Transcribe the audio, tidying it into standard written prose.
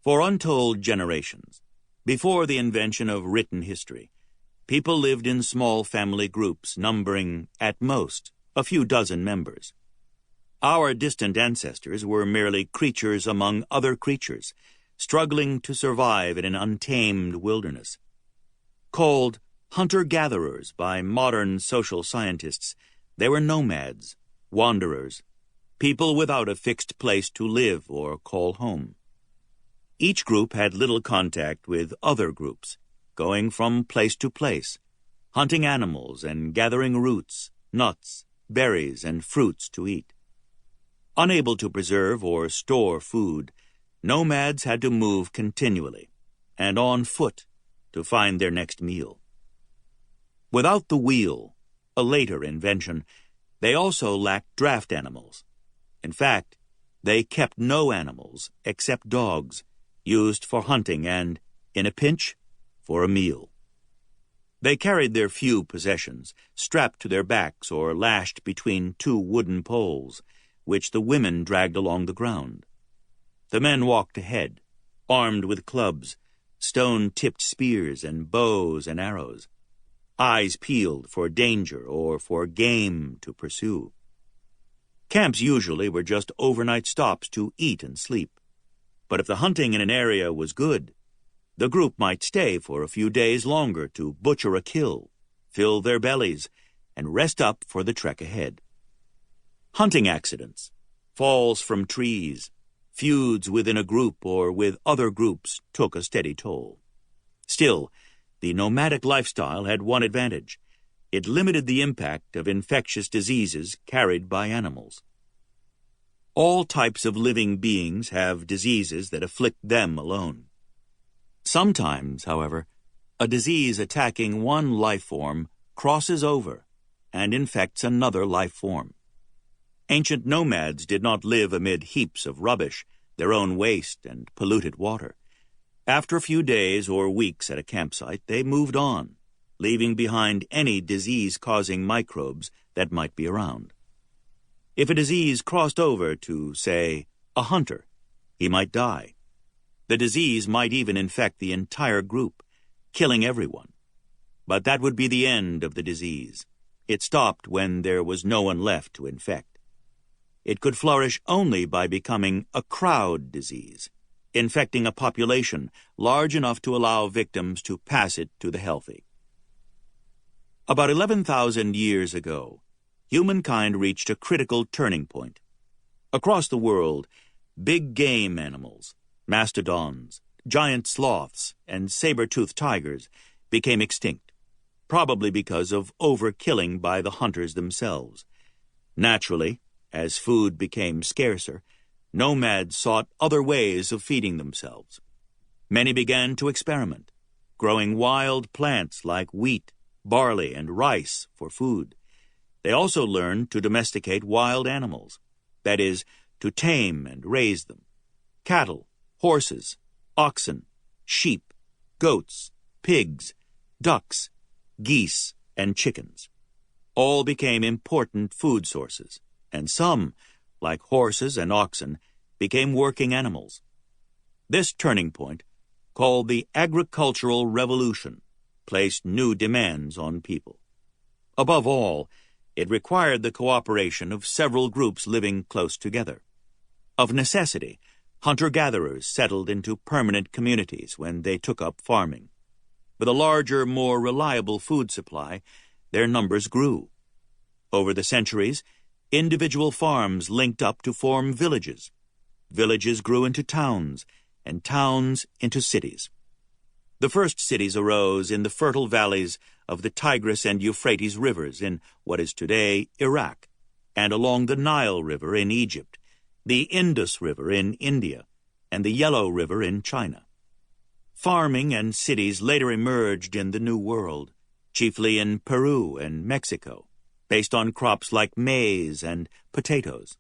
For untold generations, before the invention of written history, people lived in small family groups numbering, at most, a few dozen members. Our distant ancestors were merely creatures among other creatures, struggling to survive in an untamed wilderness. Called hunter-gatherers by modern social scientists, they were nomads, wanderers, people without a fixed place to live or call home. Each group had little contact with other groups, going from place to place, hunting animals and gathering roots, nuts, berries, and fruits to eat. Unable to preserve or store food, nomads had to move continually, and on foot, to find their next meal. Without the wheel, a later invention, they also lacked draft animals. In fact, they kept no animals except dogs, used for hunting and, in a pinch, for a meal. They carried their few possessions, strapped to their backs or lashed between two wooden poles, which the women dragged along the ground. The men walked ahead, armed with clubs, stone-tipped spears and bows and arrows, eyes peeled for danger or for game to pursue. Camps usually were just overnight stops to eat and sleep, but if the hunting in an area was good, the group might stay for a few days longer to butcher a kill, fill their bellies, and rest up for the trek ahead. Hunting accidents, falls from trees, feuds within a group or with other groups took a steady toll. Still, the nomadic lifestyle had one advantage. It limited the impact of infectious diseases carried by animals. All types of living beings have diseases that afflict them alone. Sometimes, however, a disease attacking one life form crosses over and infects another life form. Ancient nomads did not live amid heaps of rubbish, their own waste and polluted water. After a few days or weeks at a campsite, they moved on, leaving behind any disease-causing microbes that might be around. If a disease crossed over to, say, a hunter, he might die. The disease might even infect the entire group, killing everyone. But that would be the end of the disease. It stopped when there was no one left to infect. It could flourish only by becoming a crowd disease, infecting a population large enough to allow victims to pass it to the healthy. About 11,000 years ago, humankind reached a critical turning point. Across the world, big game animals, mastodons, giant sloths, and saber-toothed tigers became extinct, probably because of overkilling by the hunters themselves. Naturally, as food became scarcer, nomads sought other ways of feeding themselves. Many began to experiment, growing wild plants like wheat, barley, and rice for food. They also learned to domesticate wild animals, that is, to tame and raise them. Cattle, horses, oxen, sheep, goats, pigs, ducks, geese, and chickens. All became important food sources, and some, like horses and oxen, became working animals. This turning point, called the agricultural revolution, placed new demands on people. Above all, it required the cooperation of several groups living close together. Of necessity, hunter-gatherers settled into permanent communities when they took up farming. With a larger, more reliable food supply, their numbers grew. Over the centuries, individual farms linked up to form villages. Villages grew into towns, and towns into cities. The first cities arose in the fertile valleys of the Tigris and Euphrates rivers in what is today Iraq, and along the Nile River in Egypt, the Indus River in India, and the Yellow River in China. Farming and cities later emerged in the New World, chiefly in Peru and Mexico, based on crops like maize and potatoes.